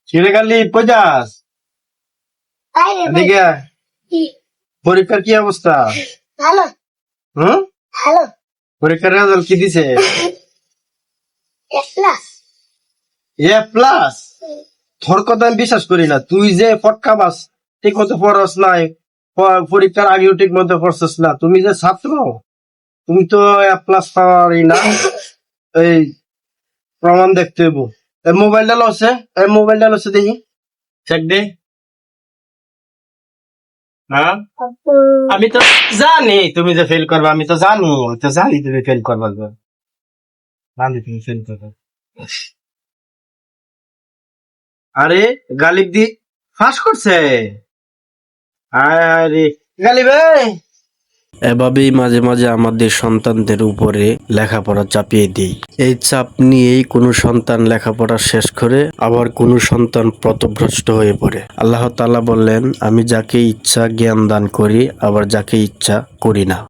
ছিঁড়ে গেলি পজাস এদিকে আয়। পরীক্ষার কি অবস্থা? ভালো হুম ভালো পরীক্ষার রেজাল্ট কি দিছে? ক্লাস এ প্লাস। তোর কথা আমি বিশ্বাস করি না। তুই যে ফটকা বাস, ঠিক মতো পড়াস নাই, পরীক্ষার আগেও ঠিক মতো পড়ছিস না। তুমি যে ছাত্র, তুমি তো এ প্লাস পাওয়ারই না। এই প্রমাণ দেখতে হইব। এই মোবাইলটা লসে, দেখি চেক দে। হ্যাঁ, আমি তো জানি তুমি যে ফেল করবে। আমি তো জানি তুমি ফেল করবা। জানি তুমি ফেল করবে। আরে গালিব দি ফাঁস করছে। আরে গালিব এভাবেই মাঝে মাঝে আমাদের সন্তানদের উপরে লেখাপড়া চাপিয়ে দিই। এই চাপ নিয়েই কোনো সন্তান লেখাপড়া শেষ করে আবার কোনো সন্তান পথভ্রষ্ট হয়ে পড়ে। আল্লাহ তাআলা বললেন, আমি যাকে ইচ্ছা জ্ঞান দান করি, আবার যাকে ইচ্ছা করি না।